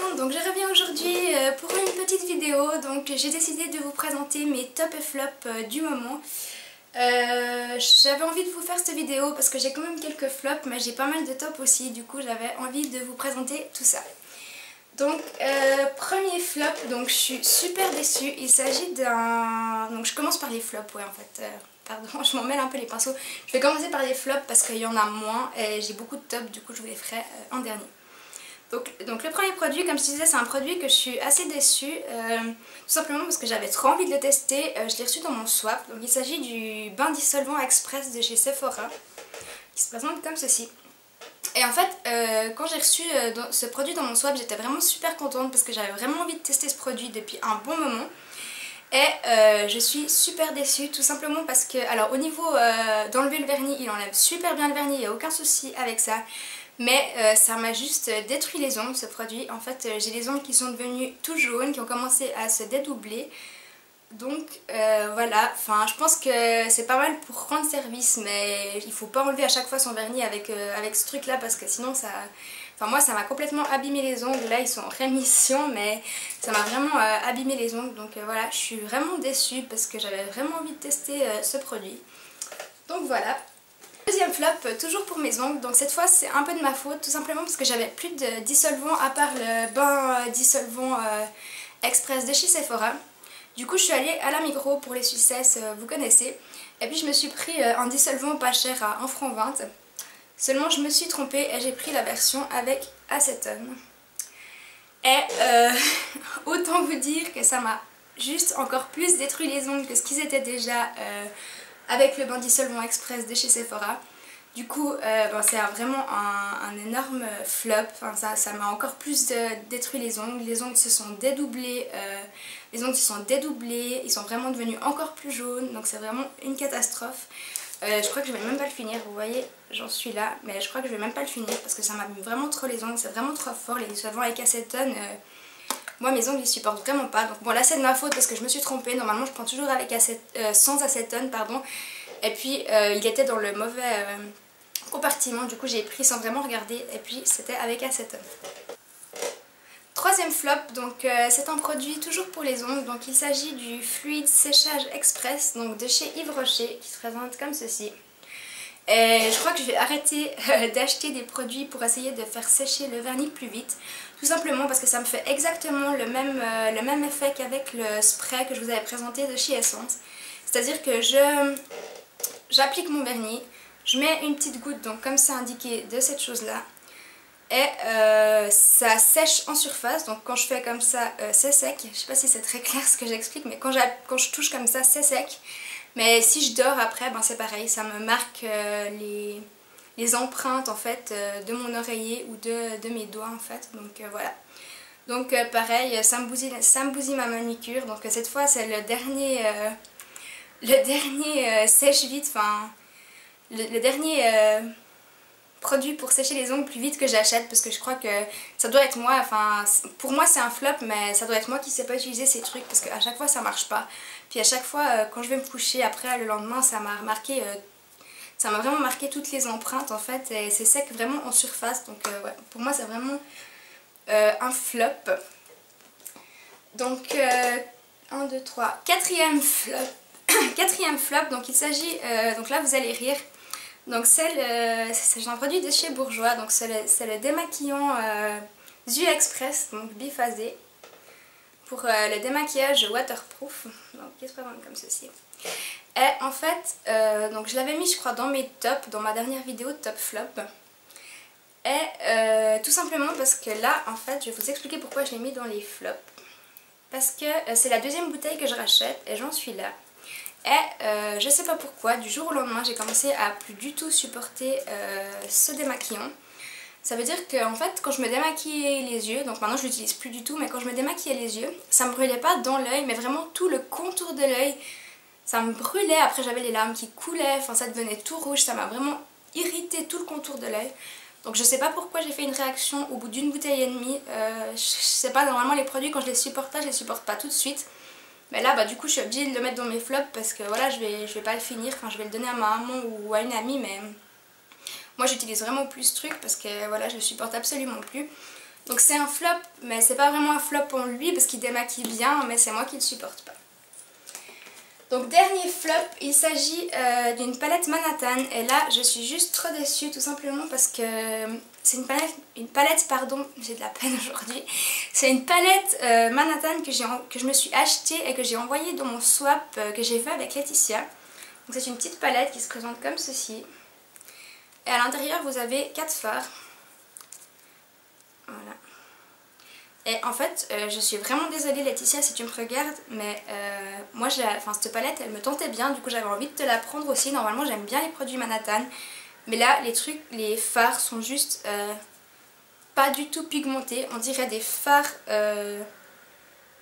monde, donc je reviens aujourd'hui pour une petite vidéo. Donc j'ai décidé de vous présenter mes top et flop du moment. J'avais envie de vous faire cette vidéo parce que j'ai quand même quelques flops, mais j'ai pas mal de tops aussi, du coup j'avais envie de vous présenter tout ça. Donc premier flop, donc je suis super déçue, il s'agit d'un... Donc je commence par les flops, ouais en fait, pardon, je m'en mêle un peu les pinceaux. Je vais commencer par les flops parce qu'il y en a moins et j'ai beaucoup de tops, du coup je vous les ferai en dernier. Donc le premier produit, comme je disais, c'est un produit que je suis assez déçue, tout simplement parce que j'avais trop envie de le tester. Je l'ai reçu dans mon swap. Donc il s'agit du bain dissolvant express de chez Sephora, qui se présente comme ceci. Et en fait, quand j'ai reçu ce produit dans mon swap, j'étais vraiment super contente parce que j'avais vraiment envie de tester ce produit depuis un bon moment. Et je suis super déçue, tout simplement parce que, alors au niveau d'enlever le vernis, il enlève super bien le vernis, il n'y a aucun souci avec ça. Mais ça m'a juste détruit les ongles, ce produit. En fait, j'ai les ongles qui sont devenus tout jaunes, qui ont commencé à se dédoubler. Donc voilà, enfin je pense que c'est pas mal pour rendre service, mais il faut pas enlever à chaque fois son vernis avec ce truc là parce que sinon ça... Enfin moi ça m'a complètement abîmé les ongles, là ils sont en rémission mais ça m'a vraiment abîmé les ongles. Donc voilà, je suis vraiment déçue parce que j'avais vraiment envie de tester ce produit. Donc voilà. Deuxième flop, toujours pour mes ongles, donc cette fois c'est un peu de ma faute, tout simplement parce que j'avais plus de dissolvant à part le bain dissolvant express de chez Sephora. Du coup je suis allée à la Migros pour les sucesses, vous connaissez, et puis je me suis pris un dissolvant pas cher à 1,20 €. Seulement je me suis trompée et j'ai pris la version avec acétone. Et autant vous dire que ça m'a juste encore plus détruit les ongles que ce qu'ils étaient déjà avec le bain dissolvant express de chez Sephora. Du coup c'est vraiment un énorme flop, enfin, ça m'a encore plus détruit les ongles se sont dédoublés, ils sont vraiment devenus encore plus jaunes, donc c'est vraiment une catastrophe. Je crois que je vais même pas le finir, vous voyez, j'en suis là, mais je crois que je vais même pas le finir parce que ça m'abîme vraiment trop les ongles, c'est vraiment trop fort, les dissolvants avec acétone. Moi mes ongles ils supportent vraiment pas, donc bon là c'est de ma faute parce que je me suis trompée, normalement je prends toujours avec sans acétone, pardon, et puis il était dans le mauvais compartiment, du coup j'ai pris sans vraiment regarder, et puis c'était avec acétone. Troisième flop, donc c'est un produit toujours pour les ongles, donc il s'agit du fluide séchage express, donc de chez Yves Rocher, qui se présente comme ceci. Et je crois que je vais arrêter d'acheter des produits pour essayer de faire sécher le vernis plus vite. Tout simplement parce que ça me fait exactement le même effet qu'avec le spray que je vous avais présenté de chez Essence. C'est-à-dire que j'applique mon vernis, je mets une petite goutte, donc comme c'est indiqué, de cette chose-là. Et ça sèche en surface, donc quand je fais comme ça, c'est sec. Je sais pas si c'est très clair ce que j'explique, mais quand je touche comme ça, c'est sec. Mais si je dors après, ben c'est pareil, ça me marque les empreintes en fait de mon oreiller ou de mes doigts en fait, donc voilà. Donc pareil, ça me bousille ma manucure, donc cette fois c'est le dernier sèche-vite, enfin le dernier produit pour sécher les ongles plus vite que j'achète, parce que je crois que ça doit être moi, enfin pour moi c'est un flop, mais ça doit être moi qui sais pas utiliser ces trucs parce qu'à chaque fois ça marche pas. Puis à chaque fois quand je vais me coucher après le lendemain, ça m'a remarqué, ça m'a vraiment marqué toutes les empreintes en fait, et c'est sec vraiment en surface, donc ouais, pour moi c'est vraiment un flop. Donc 1, 2, 3, quatrième flop. Quatrième flop, donc il s'agit, donc là vous allez rire, donc c'est un produit de chez Bourjois, donc c'est le démaquillant yeux express, donc biphasé, pour le démaquillage waterproof, donc qui se présente comme ceci. Et en fait, donc je l'avais mis je crois dans mes tops, dans ma dernière vidéo de top flop. Et tout simplement parce que là en fait je vais vous expliquer pourquoi je l'ai mis dans les flops. Parce que c'est la deuxième bouteille que je rachète et j'en suis là. Et je sais pas pourquoi, du jour au lendemain j'ai commencé à plus du tout supporter ce démaquillant. Ça veut dire que en fait quand je me démaquillais les yeux, donc maintenant je l'utilise plus du tout, mais quand je me démaquillais les yeux, ça me brûlait pas dans l'œil, mais vraiment tout le contour de l'œil, ça me brûlait. Après j'avais les larmes qui coulaient, enfin ça devenait tout rouge, ça m'a vraiment irrité tout le contour de l'œil. Donc je sais pas pourquoi j'ai fait une réaction au bout d'une bouteille et demie, je sais pas, normalement les produits quand je les supporte pas, je les supporte pas tout de suite. Mais là du coup je suis obligée de le mettre dans mes flops parce que voilà, je vais pas le finir, enfin je vais le donner à ma maman ou à une amie, mais moi j'utilise vraiment plus ce truc parce que voilà, je le supporte absolument plus. Donc c'est un flop, mais c'est pas vraiment un flop en lui parce qu'il démaquille bien, mais c'est moi qui le supporte pas. Donc dernier flop, il s'agit d'une palette Manhattan et là je suis juste trop déçue tout simplement parce que c'est une palette pardon, j'ai de la peine aujourd'hui. C'est une palette Manhattan que je me suis achetée et que j'ai envoyée dans mon swap que j'ai fait avec Laetitia. Donc c'est une petite palette qui se présente comme ceci. Et à l'intérieur vous avez 4 fards. Voilà. Et en fait, je suis vraiment désolée Laetitia si tu me regardes, mais moi, cette palette, elle me tentait bien, du coup j'avais envie de te la prendre aussi. Normalement, j'aime bien les produits Manhattan, mais là, les fards sont juste pas du tout pigmentés. On dirait des fards, je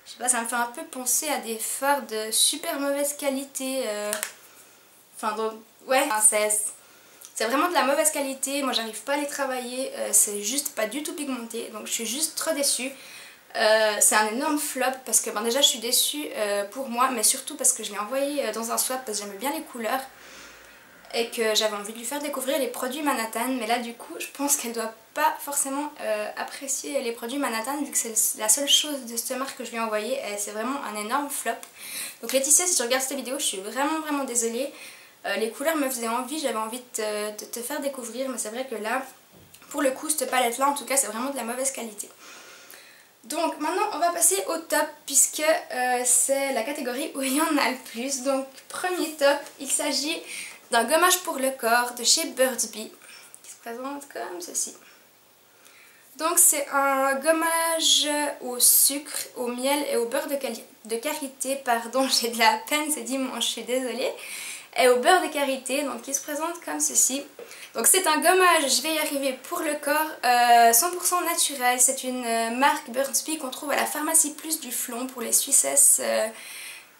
sais pas, ça me fait un peu penser à des fards de super mauvaise qualité. Enfin, donc, ouais, c'est vraiment de la mauvaise qualité. Moi, j'arrive pas à les travailler, c'est juste pas du tout pigmenté, donc je suis juste trop déçue. C'est un énorme flop parce que déjà je suis déçue pour moi, mais surtout parce que je l'ai envoyé dans un swap parce que j'aimais bien les couleurs et que j'avais envie de lui faire découvrir les produits Manhattan. Mais là du coup je pense qu'elle doit pas forcément apprécier les produits Manhattan vu que c'est la seule chose de cette marque que je lui ai envoyé et c'est vraiment un énorme flop. Donc Laetitia, si tu regardes cette vidéo, je suis vraiment désolée. Les couleurs me faisaient envie, j'avais envie de te faire découvrir, mais c'est vrai que là, pour le coup, cette palette là en tout cas c'est vraiment de la mauvaise qualité. Donc maintenant on va passer au top puisque c'est la catégorie où il y en a le plus. Donc premier top, il s'agit d'un gommage pour le corps de chez Burt's Bees qui se présente comme ceci. Donc c'est un gommage au sucre, au miel et au beurre de karité, pardon j'ai de la peine c'est dimanche, je suis désolée. Et au beurre de karité, donc qui se présente comme ceci. Donc c'est un gommage, je vais y arriver, pour le corps, 100% naturel. C'est une marque Burt's Bees qu'on trouve à la pharmacie plus du Flon pour les Suissesses. Je ne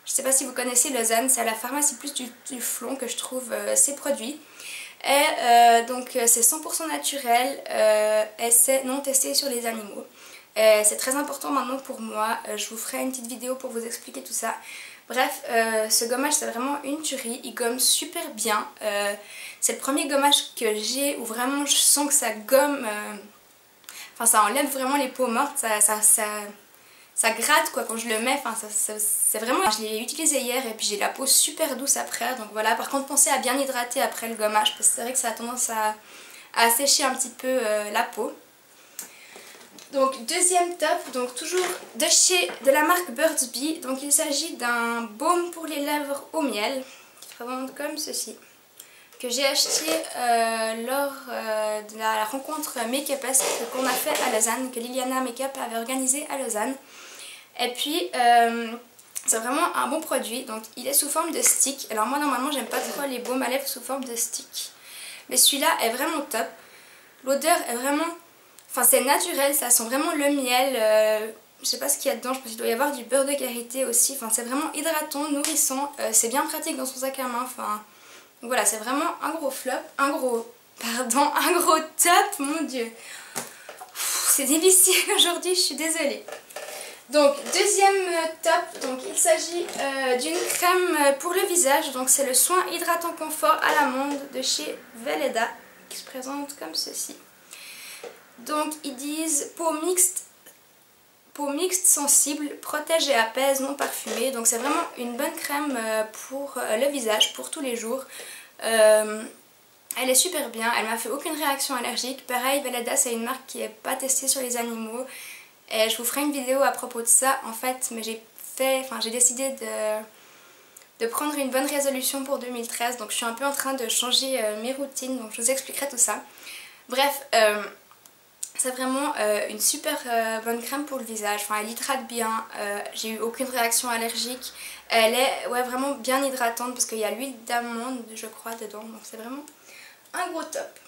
sais pas si vous connaissez Lausanne, c'est à la pharmacie plus du Flon que je trouve ces produits. Et donc c'est 100% naturel et c'est non testé sur les animaux. C'est très important maintenant pour moi, je vous ferai une petite vidéo pour vous expliquer tout ça. Bref, ce gommage c'est vraiment une tuerie, il gomme super bien. C'est le premier gommage que j'ai où vraiment je sens que ça gomme, enfin ça enlève vraiment les peaux mortes, ça gratte quoi quand je le mets, enfin c'est vraiment... Je l'ai utilisé hier et puis j'ai la peau super douce après, donc voilà. Par contre pensez à bien hydrater après le gommage parce que c'est vrai que ça a tendance à assécher un petit peu la peau. Donc deuxième top, donc toujours de la marque Burt's Bees. Donc il s'agit d'un baume pour les lèvres au miel qui se présente comme ceci, que j'ai acheté lors de la rencontre Make-up Est qu'on a fait à Lausanne, que Liliana Make-up avait organisé à Lausanne. Et puis c'est vraiment un bon produit, donc il est sous forme de stick. Alors moi normalement j'aime pas trop les baumes à lèvres sous forme de stick, mais celui-là est vraiment top. L'odeur est vraiment... Enfin c'est naturel, ça sent vraiment le miel, je sais pas ce qu'il y a dedans, je pense qu'il doit y avoir du beurre de karité aussi. Enfin c'est vraiment hydratant, nourrissant, c'est bien pratique dans son sac à main. Enfin donc voilà, c'est vraiment un gros flop, un gros top, mon dieu. C'est difficile aujourd'hui, je suis désolée. Donc deuxième top, donc il s'agit d'une crème pour le visage, donc c'est le soin hydratant confort à l'amande de chez Velleda qui se présente comme ceci. Donc ils disent peau mixte sensible, protège et apaise, non parfumée. Donc c'est vraiment une bonne crème pour le visage, pour tous les jours. Elle est super bien, elle m'a fait aucune réaction allergique. Pareil, Velleda c'est une marque qui n'est pas testée sur les animaux. Et je vous ferai une vidéo à propos de ça en fait, mais j'ai décidé de prendre une bonne résolution pour 2013. Donc je suis un peu en train de changer mes routines, donc je vous expliquerai tout ça. Bref, c'est vraiment une super bonne crème pour le visage, enfin elle hydrate bien, j'ai eu aucune réaction allergique, elle est vraiment bien hydratante parce qu'il y a l'huile d'amande je crois dedans, donc c'est vraiment un gros top.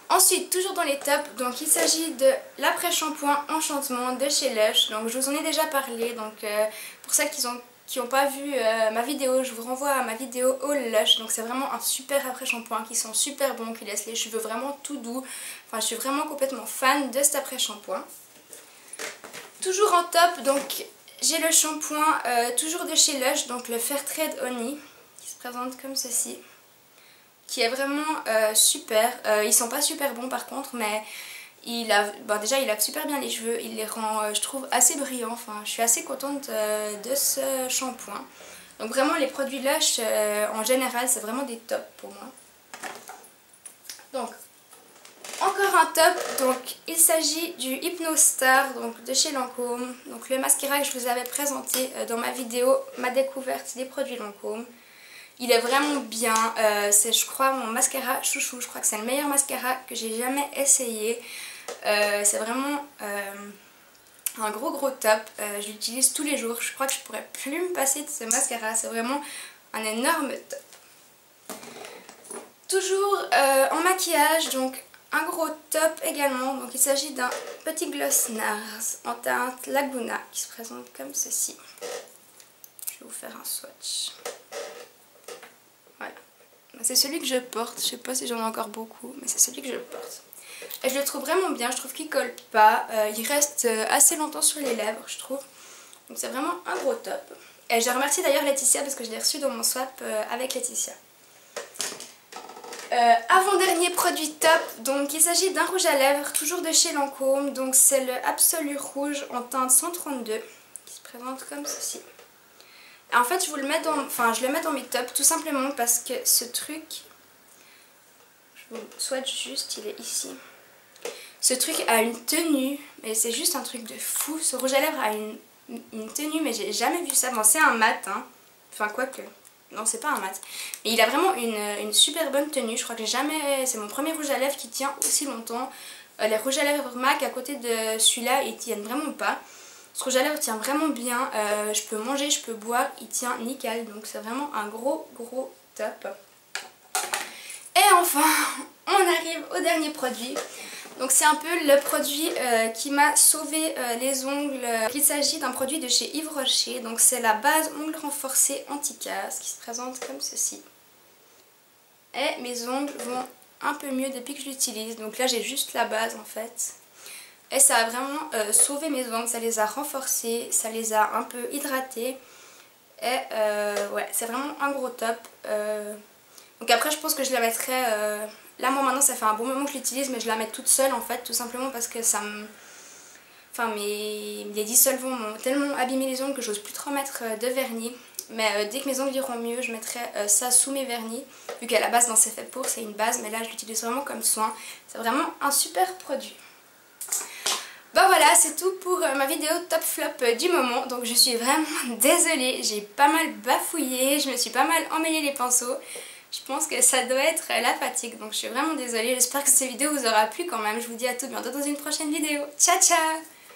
Ensuite, toujours dans les tops, donc il s'agit de l'après-shampoing Enchantement de chez Lush, donc je vous en ai déjà parlé, donc pour celles qui n'ont pas vu ma vidéo, je vous renvoie à ma vidéo All Lush. Donc c'est vraiment un super après-shampoing qui sent super bon, qui laisse les cheveux vraiment tout doux. Enfin je suis vraiment complètement fan de cet après-shampoing. Toujours en top, donc j'ai le shampoing toujours de chez Lush, donc le Fairtrade Honey qui se présente comme ceci, qui est vraiment super. Ils sont pas super bons par contre, mais Déjà il lave super bien les cheveux, il les rend je trouve assez brillants, enfin je suis assez contente de ce shampoing. Donc vraiment les produits Lush en général c'est vraiment des tops pour moi. Donc encore un top, donc il s'agit du Hypnostar donc de chez Lancôme. Donc le mascara que je vous avais présenté dans ma vidéo ma découverte des produits Lancôme. Il est vraiment bien, c'est je crois mon mascara chouchou, je crois que c'est le meilleur mascara que j'ai jamais essayé. C'est vraiment un gros top, je l'utilise tous les jours, je crois que je pourrais plus me passer de ce mascara, c'est vraiment un énorme top. Toujours en maquillage, donc un gros top également, donc il s'agit d'un petit gloss NARS en teinte Laguna qui se présente comme ceci. Je vais vous faire un swatch. Voilà, c'est celui que je porte, je sais pas si j'en ai encore beaucoup, mais c'est celui que je porte. Et je le trouve vraiment bien, je trouve qu'il colle pas, il reste assez longtemps sur les lèvres je trouve. Donc c'est vraiment un gros top. Et je remercie d'ailleurs Laetitia parce que je l'ai reçu dans mon swap avec Laetitia. Avant-dernier produit top, donc il s'agit d'un rouge à lèvres, toujours de chez Lancôme. Donc c'est le Absolu Rouge en teinte 132 qui se présente comme ceci. Et en fait je le mets dans mes tops tout simplement parce que ce truc, je vous swatch juste, il est ici. Ce truc a une tenue, mais c'est juste un truc de fou. Ce rouge à lèvres a une tenue, mais j'ai jamais vu ça. Bon, c'est un mat, hein. Enfin, quoique. Non, c'est pas un mat. Mais il a vraiment une super bonne tenue. Je crois que c'est mon premier rouge à lèvres qui tient aussi longtemps. Les rouges à lèvres MAC à côté de celui-là, ils tiennent vraiment pas. Ce rouge à lèvres tient vraiment bien. Je peux manger, je peux boire, il tient nickel. Donc c'est vraiment un gros top. Et enfin, on arrive au dernier produit. Donc c'est un peu le produit qui m'a sauvé les ongles. Il s'agit d'un produit de chez Yves Rocher. Donc c'est la base ongles renforcés anti-casse qui se présente comme ceci. Et mes ongles vont un peu mieux depuis que je l'utilise. Donc là j'ai juste la base en fait. Et ça a vraiment sauvé mes ongles, ça les a renforcés, ça les a un peu hydratés. Et ouais, c'est vraiment un gros top. Donc après je pense que je la mettrai... Là moi maintenant ça fait un bon moment que je l'utilise, mais je la mets toute seule en fait, tout simplement parce que ça me... Enfin les dissolvants m'ont tellement abîmé les ongles que j'ose plus trop mettre de vernis. Mais dès que mes ongles iront mieux, je mettrai ça sous mes vernis. Vu qu'à la base dans C'est fait pour, c'est une base, mais là je l'utilise vraiment comme soin. C'est vraiment un super produit. Bon voilà, c'est tout pour ma vidéo top flop du moment. Donc je suis vraiment désolée, j'ai pas mal bafouillé, je me suis pas mal emmêlé les pinceaux. Je pense que ça doit être la fatigue, donc je suis vraiment désolée. J'espère que cette vidéo vous aura plu quand même. Je vous dis à tout bientôt dans une prochaine vidéo. Ciao ciao!